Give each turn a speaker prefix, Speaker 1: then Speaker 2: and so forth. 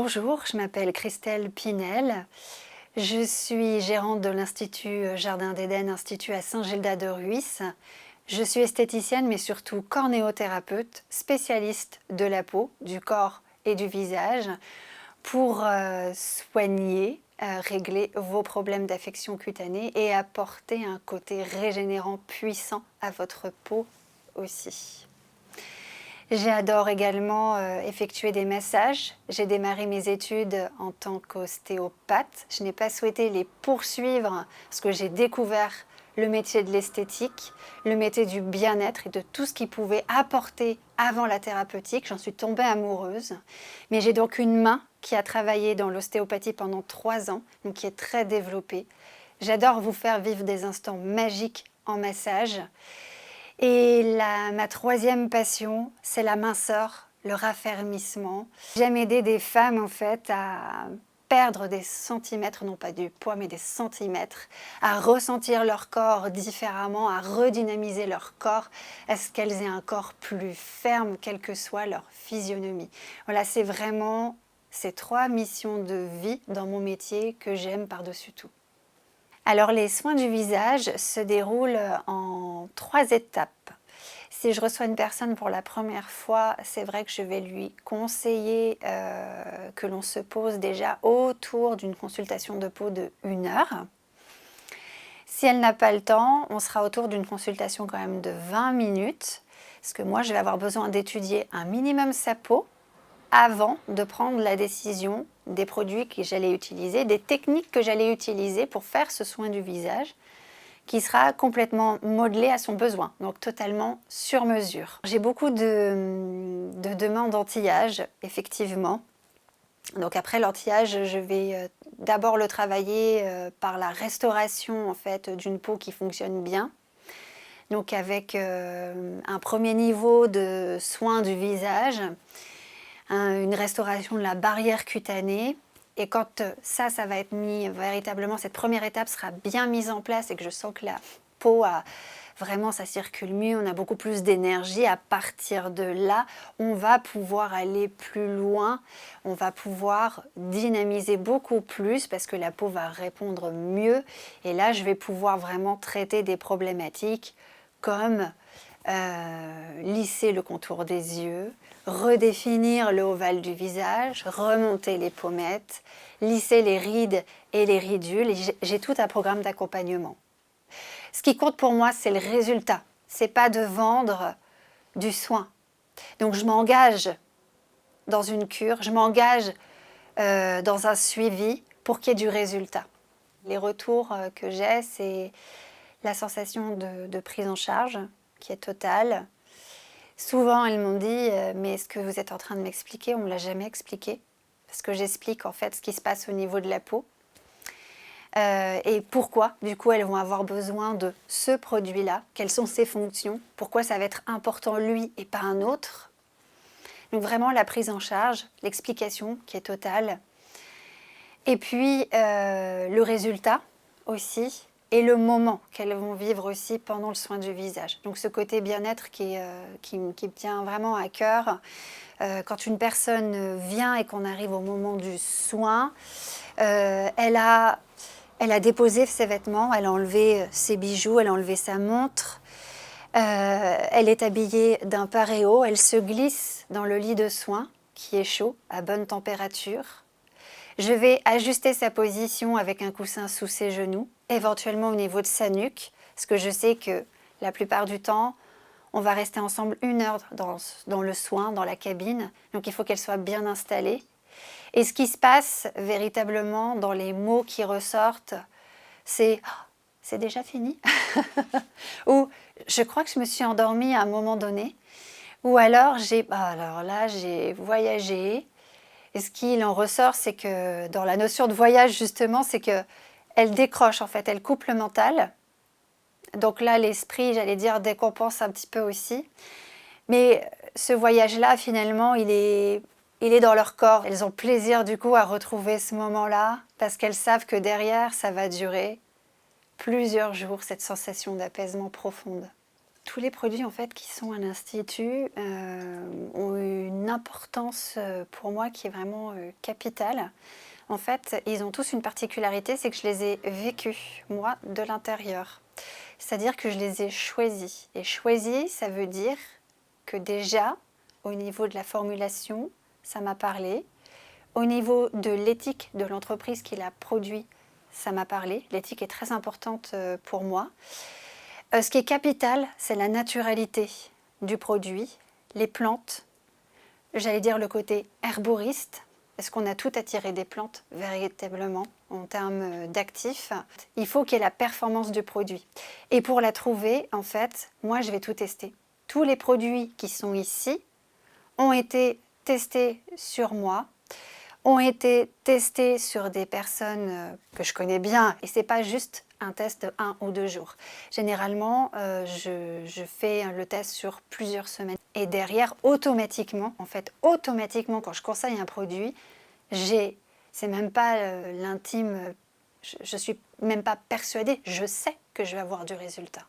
Speaker 1: Bonjour, je m'appelle Christelle Pinel. Je suis gérante de l'Institut Jardin d'Éden, Institut à Saint-Gildas-de-Ruys. Je suis esthéticienne, mais surtout cornéothérapeute, spécialiste de la peau, du corps et du visage, pour soigner, régler vos problèmes d'affection cutanée et apporter un côté régénérant puissant à votre peau aussi. J'adore également effectuer des massages. J'ai démarré mes études en tant qu'ostéopathe. Je n'ai pas souhaité les poursuivre parce que j'ai découvert le métier de l'esthétique, le métier du bien-être et de tout ce qu'il pouvait apporter avant la thérapeutique. J'en suis tombée amoureuse. Mais j'ai donc une main qui a travaillé dans l'ostéopathie pendant 3 ans, donc qui est très développée. J'adore vous faire vivre des instants magiques en massage. Et ma troisième passion, c'est la minceur, le raffermissement. J'aime aider des femmes en fait à perdre des centimètres, non pas du poids mais des centimètres, à ressentir leur corps différemment, à redynamiser leur corps, à ce qu'elles aient un corps plus ferme, quelle que soit leur physionomie. Voilà, c'est vraiment ces 3 missions de vie dans mon métier que j'aime par-dessus tout. Alors les soins du visage se déroulent en 3 étapes. Si je reçois une personne pour la première fois, c'est vrai que je vais lui conseiller que l'on se pose déjà autour d'une consultation de peau de 1 heure. Si elle n'a pas le temps, on sera autour d'une consultation quand même de 20 minutes, parce que moi je vais avoir besoin d'étudier un minimum sa peau avant de prendre la décision des produits que j'allais utiliser, des techniques que j'allais utiliser pour faire ce soin du visage, qui sera complètement modelé à son besoin, donc totalement sur mesure. J'ai beaucoup de demandes d'anti-âge, effectivement. Donc après l'anti-âge, je vais d'abord le travailler par la restauration en fait, d'une peau qui fonctionne bien. Donc avec un premier niveau de soin du visage, une restauration de la barrière cutanée. Et quand ça va être mis véritablement, cette première étape sera bien mise en place et que je sens que la peau vraiment ça circule mieux, on a beaucoup plus d'énergie, à partir de là, on va pouvoir aller plus loin, on va pouvoir dynamiser beaucoup plus parce que la peau va répondre mieux. Et là, je vais pouvoir vraiment traiter des problématiques comme lisser le contour des yeux, redéfinir le ovale du visage, remonter les pommettes, lisser les rides et les ridules. J'ai tout un programme d'accompagnement. Ce qui compte pour moi, c'est le résultat. C'est pas de vendre du soin. Donc je m'engage dans une cure, je m'engage dans un suivi pour qu'il y ait du résultat. Les retours que j'ai, c'est la sensation de prise en charge qui est totale. Souvent, elles m'ont dit « mais ce que vous êtes en train de m'expliquer, on ne me l'a jamais expliqué ». Parce que j'explique en fait ce qui se passe au niveau de la peau. Et pourquoi, du coup, elles vont avoir besoin de ce produit-là. Quelles sont ses fonctions? Pourquoi ça va être important lui et pas un autre? Donc vraiment la prise en charge, l'explication qui est totale. Et puis le résultat aussi. Et le moment qu'elles vont vivre aussi pendant le soin du visage. Donc ce côté bien-être qui me tient vraiment à cœur. Quand une personne vient et qu'on arrive au moment du soin, elle a déposé ses vêtements, elle a enlevé ses bijoux, elle a enlevé sa montre. Elle est habillée d'un paréo, elle se glisse dans le lit de soins qui est chaud, à bonne température. Je vais ajuster sa position avec un coussin sous ses genoux, éventuellement au niveau de sa nuque, parce que je sais que la plupart du temps, on va rester ensemble 1 heure dans le soin, dans la cabine, donc il faut qu'elle soit bien installée. Et ce qui se passe véritablement dans les mots qui ressortent, c'est oh, « c'est déjà fini ?» ou « je crois que je me suis endormie à un moment donné » ou alors j'ai voyagé. Et ce qu'il en ressort, c'est que dans la notion de voyage, justement, c'est qu'elle décroche, en fait, elle coupe le mental. Donc là, l'esprit, j'allais dire, décompense un petit peu aussi. Mais ce voyage-là, finalement, il est dans leur corps. Elles ont plaisir, du coup, à retrouver ce moment-là, parce qu'elles savent que derrière, ça va durer plusieurs jours, cette sensation d'apaisement profonde. tous les produits en fait qui sont à l'Institut ont une importance pour moi qui est vraiment capitale. En fait, ils ont tous une particularité, c'est que je les ai vécus, moi, de l'intérieur. C'est-à-dire que je les ai choisis. Et choisis, ça veut dire que déjà, au niveau de la formulation, ça m'a parlé. Au niveau de l'éthique de l'entreprise qui l'a produit, ça m'a parlé. L'éthique est très importante pour moi. Ce qui est capital, c'est la naturalité du produit, les plantes, j'allais dire le côté herboriste, parce qu'on a tout à tirer des plantes véritablement en termes d'actifs. Il faut qu'il y ait la performance du produit. Et pour la trouver, en fait, moi je vais tout tester. Tous les produits qui sont ici ont été testés sur moi, ont été testés sur des personnes que je connais bien. Et ce n'est pas juste un test de 1 ou 2 jours. Généralement, je fais le test sur plusieurs semaines. Et derrière, automatiquement, quand je conseille un produit, c'est même pas l'intime, je suis même pas persuadée, je sais que je vais avoir du résultat.